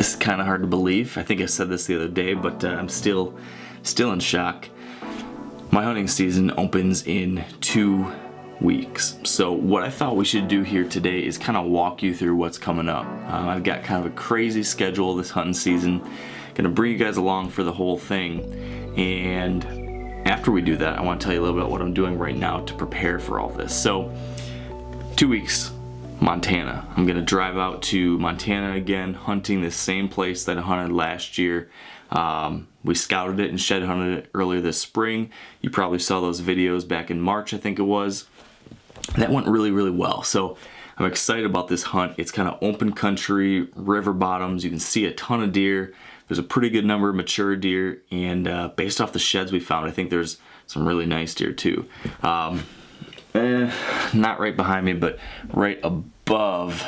It's kind of hard to believe. I think I said this the other day, but I'm still in shock. My hunting season opens in 2 weeks. So what I thought we should do here today is kind of walk you through what's coming up. I've got kind of a crazy schedule this hunting season. Gonna bring you guys along for the whole thing. And after we do that, I want to tell you a little bit about what I'm doing right now to prepare for all this. So 2 weeks. Montana. I'm gonna drive out to Montana again, hunting the same place that I hunted last year. We scouted it and shed hunted it earlier this spring. You probably saw those videos back in March, I think it was. That went really well. So I'm excited about this hunt. It's kind of open country, river bottoms. You can see a ton of deer. There's a pretty good number of mature deer, and based off the sheds we found, I think there's some really nice deer too. Not right behind me, but right above.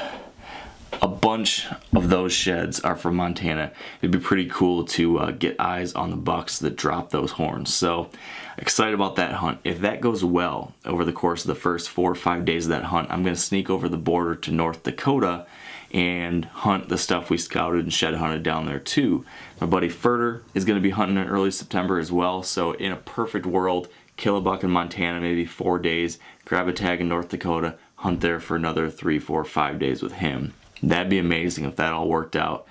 A bunch of those sheds are from Montana. It'd be pretty cool to get eyes on the bucks that drop those horns. So excited about that hunt. If that goes well over the course of the first 4 or 5 days of that hunt, I'm going to sneak over the border to North Dakota and hunt the stuff we scouted and shed hunted down there too. My buddy Furter is going to be hunting in early September as well. So in a perfect world, kill a buck in Montana, maybe 4 days, grab a tag in North Dakota, hunt there for another 3, 4, 5 days with him. That'd be amazing if that all worked out.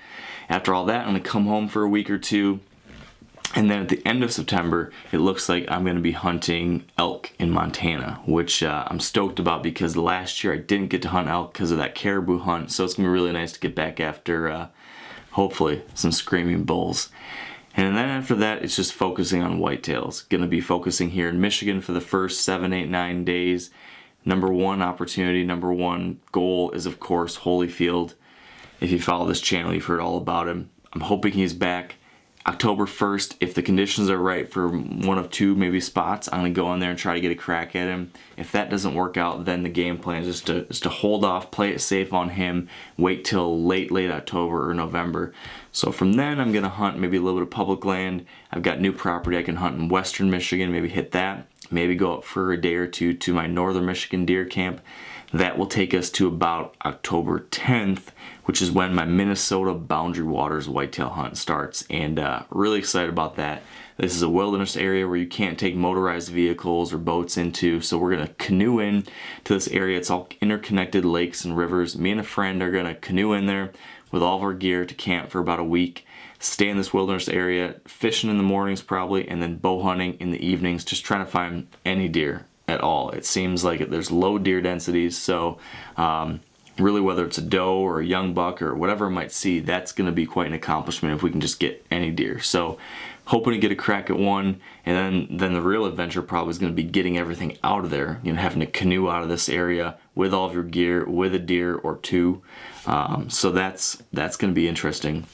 After all that, I'm gonna come home for a week or two, and then at the end of September, it looks like I'm gonna be hunting elk in Montana, which I'm stoked about because last year I didn't get to hunt elk because of that caribou hunt, so it's gonna be really nice to get back after, hopefully, some screaming bulls. And then after that, it's just focusing on whitetails. Gonna be focusing here in Michigan for the first 7, 8, 9 days. Number one opportunity, number one goal is of course Holyfield. If you follow this channel, you've heard all about him. I'm hoping he's back October 1st. If the conditions are right for one of 2 maybe spots, I'm gonna go in there and try to get a crack at him. If that doesn't work out, then the game plan is just to hold off, play it safe on him, wait till late October or November. So from then I'm gonna hunt maybe a little bit of public land. I've got new property I can hunt in western Michigan, maybe hit that. Maybe go up for a day or two to my northern Michigan deer camp. That will take us to about October 10th, which is when my Minnesota Boundary Waters whitetail hunt starts, and really excited about that. This is a wilderness area where you can't take motorized vehicles or boats into, so we're gonna canoe in to this area. It's all interconnected lakes and rivers. Me and a friend are gonna canoe in there with all of our gear to camp for about a week. Stay in this wilderness area, fishing in the mornings probably, and then bow hunting in the evenings, just trying to find any deer at all. It seems like there's low deer densities, so really whether it's a doe or a young buck or whatever I might see, that's going to be quite an accomplishment if we can just get any deer. So hoping to get a crack at one, and then the real adventure probably is going to be getting everything out of there, you know, having to canoe out of this area with all of your gear, with a deer or 2. So that's going to be interesting.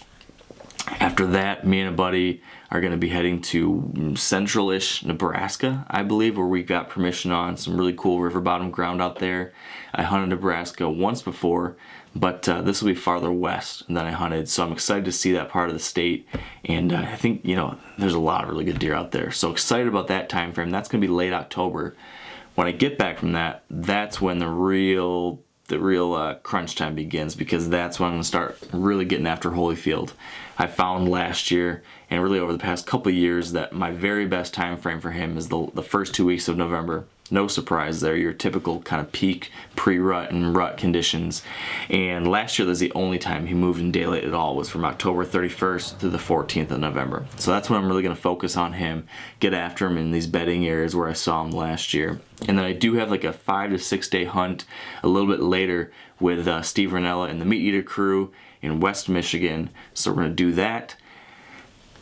After that, me and a buddy are going to be heading to central-ish Nebraska, I believe, where we got permission on some really cool river bottom ground out there. I hunted Nebraska once before, but this will be farther west than I hunted, so I'm excited to see that part of the state, and I think, you know, there's a lot of really good deer out there, so excited about that time frame. That's going to be late October. When I get back from that, that's when the real crunch time begins, because that's when I'm going to start really getting after Holyfield. I found last year and really over the past couple of years that my very best time frame for him is the first 2 weeks of November. No surprise there, your typical kind of peak pre-rut and rut conditions. And last year was the only time he moved in daylight at all, was from October 31st through the 14th of November. So that's when I'm really going to focus on him, get after him in these bedding areas where I saw him last year. And then I do have like a 5 to 6 day hunt a little bit later with Steve Ranella and the Meat Eater crew in West Michigan. So we're going to do that.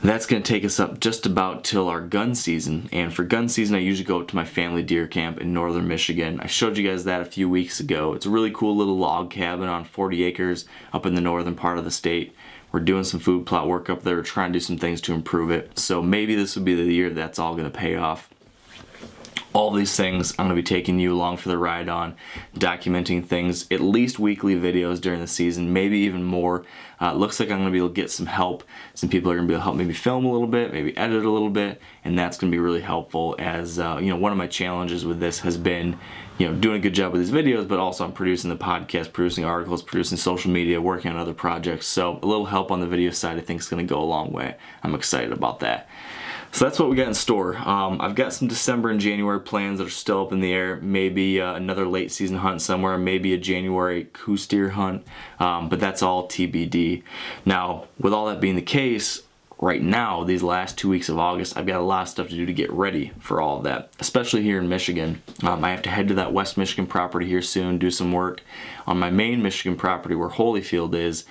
That's going to take us up just about till our gun season, and for gun season I usually go up to my family deer camp in northern Michigan. I showed you guys that a few weeks ago. It's a really cool little log cabin on 40 acres up in the northern part of the state. We're doing some food plot work up there, trying to do some things to improve it, so maybe this would be the year that's all going to pay off. All these things I'm going to be taking you along for the ride on, documenting things, at least weekly videos during the season, maybe even more. It looks like I'm going to be able to get some help. Some people are going to be able to help maybe film a little bit, maybe edit a little bit, and that's going to be really helpful as, you know, one of my challenges with this has been, you know, doing a good job with these videos, but also I'm producing the podcast, producing articles, producing social media, working on other projects. So a little help on the video side I think is going to go a long way. I'm excited about that. So that's what we got in store. I've got some December and January plans that are still up in the air. Maybe another late season hunt somewhere, maybe a January coos deer hunt, but that's all TBD. Now, with all that being the case, right now, these last 2 weeks of August, I've got a lot of stuff to do to get ready for all of that, especially here in Michigan. I have to head to that West Michigan property here soon, do some work on my main Michigan property where Holyfield is.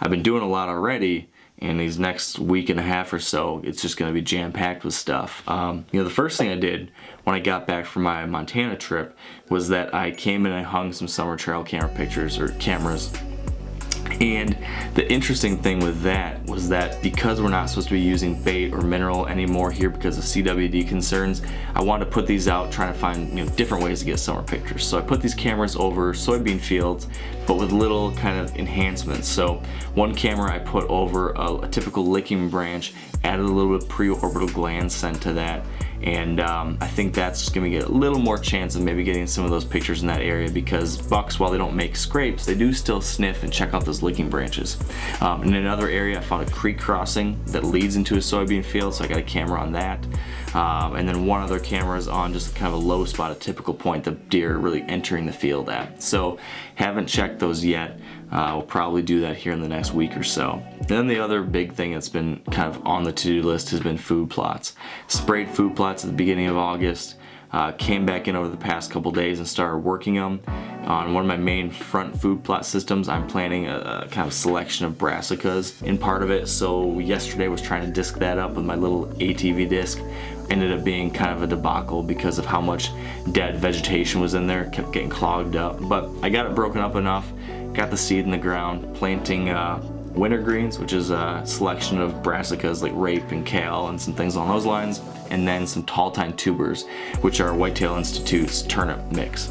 I've been doing a lot already. In these next week and a half or so, it's just going to be jam-packed with stuff. You know, the first thing I did when I got back from my Montana trip was that I came and I hung some summer trail camera pictures, or cameras. And the interesting thing with that was that because we're not supposed to be using bait or mineral anymore here because of CWD concerns, I wanted to put these out trying to find, you know, different ways to get summer pictures. So I put these cameras over soybean fields, but with little kind of enhancements. So one camera I put over a typical licking branch, added a little bit of pre-orbital gland scent to that. And I think that's just gonna get a little more chance of maybe getting some of those pictures in that area, because bucks, while they don't make scrapes, they do still sniff and check out those licking branches. In another area, I found a creek crossing that leads into a soybean field, so I got a camera on that. And then one other camera is on just kind of a low spot, a typical point the deer are really entering the field at. So haven't checked those yet. We'll probably do that here in the next week or so. And then the other big thing that's been kind of on the to-do list has been food plots. Sprayed food plots at the beginning of August. Came back in over the past couple days and started working them. On one of my main front food plot systems, I'm planning a kind of selection of brassicas in part of it. So yesterday was trying to disc that up with my little ATV disc. Ended up being kind of a debacle because of how much dead vegetation was in there. It kept getting clogged up, but I got it broken up enough, got the seed in the ground, planting winter greens, which is a selection of brassicas like rape and kale and some things along those lines, and then some tall tine tubers, which are Whitetail Institute's turnip mix.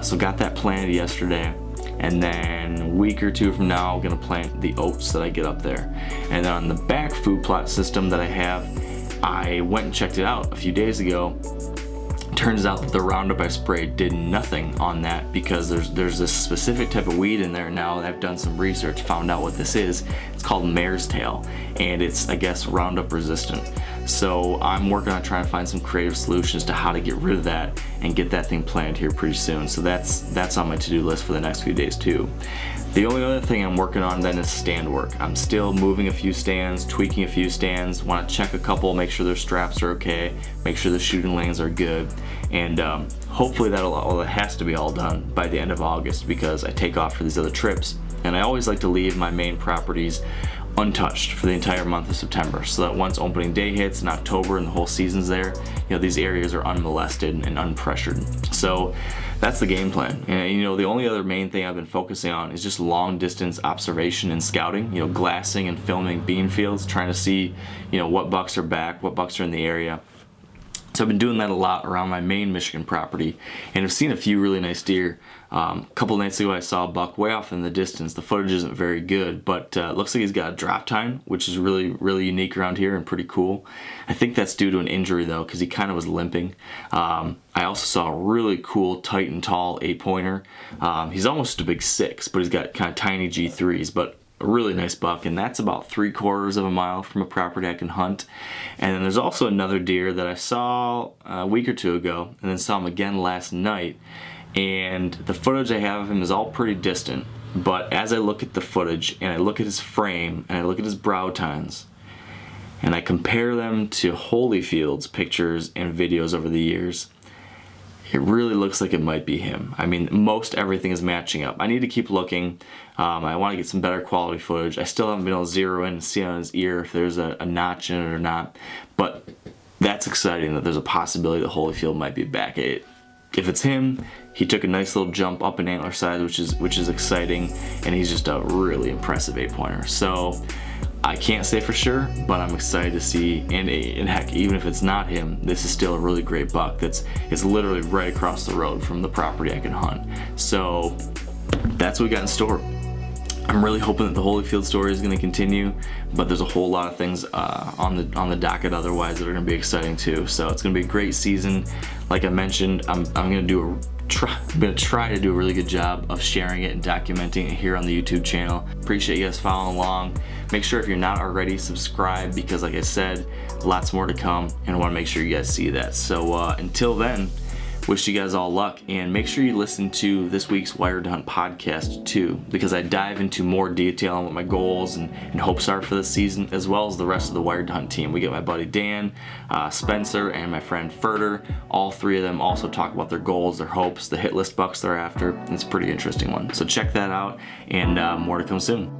So got that planted yesterday, and then a week or two from now I'm gonna plant the oats that I get up there. And then on the back food plot system that I have, I went and checked it out a few days ago. Turns out that the Roundup I sprayed did nothing on that, because there's this specific type of weed in there now. I've done some research, found out what this is. It's called mare's tail, and it's, I guess, Roundup resistant. So I'm working on trying to find some creative solutions to how to get rid of that and get that thing planted here pretty soon. So that's on my to-do list for the next few days too. The only other thing I'm working on then is stand work. I'm still moving a few stands, tweaking a few stands, want to check a couple, make sure their straps are okay, make sure the shooting lanes are good, and hopefully that has to be all done by the end of August, because I take off for these other trips, and I always like to leave my main properties untouched for the entire month of September, so that once opening day hits in October and the whole season's there, you know, these areas are unmolested and unpressured. So that's the game plan. And you know, the only other main thing I've been focusing on is just long distance observation and scouting, you know, glassing and filming bean fields, trying to see, you know, what bucks are back, what bucks are in the area. So I've been doing that a lot around my main Michigan property, and I've seen a few really nice deer. A couple nights ago I saw a buck way off in the distance. The footage isn't very good, but it looks like he's got a drop tine, which is really unique around here and pretty cool. I think that's due to an injury though, because he kind of was limping. I also saw a really cool, tight and tall 8-pointer. He's almost a big 6, but he's got kind of tiny G3s, but a really nice buck, and that's about 3/4 of a mile from a property I can hunt. And then there's also another deer that I saw a week or two ago, and then saw him again last night. And the footage I have of him is all pretty distant, but as I look at the footage and I look at his frame and I look at his brow tines and I compare them to Holyfield's pictures and videos over the years, it really looks like it might be him. I mean, most everything is matching up. I need to keep looking. I want to get some better quality footage. I still haven't been able to zero in and see on his ear if there's a notch in it or not, but that's exciting that there's a possibility that Holyfield might be back. If it's him, he took a nice little jump up in antler size, which is exciting, and he's just a really impressive 8-pointer. So I can't say for sure, but I'm excited to see, and heck, even if it's not him, this is still a really great buck it's literally right across the road from the property I can hunt. So that's what we got in store. I'm really hoping that the Holyfield story is going to continue, but there's a whole lot of things on the docket otherwise that are going to be exciting too. So it's going to be a great season. Like I mentioned, I'm going to try to do a really good job of sharing it and documenting it here on the YouTube channel. Appreciate you guys following along. Make sure if you're not already, subscribe, because like I said, lots more to come, and I want to make sure you guys see that. So until then, wish you guys all luck, and make sure you listen to this week's Wired to Hunt podcast too, because I dive into more detail on what my goals and hopes are for this season, as well as the rest of the Wired to Hunt team. We get my buddy Dan, Spencer, and my friend Furter. All three of them also talk about their goals, their hopes, the hit list bucks they're after. It's a pretty interesting one. So check that out, and more to come soon.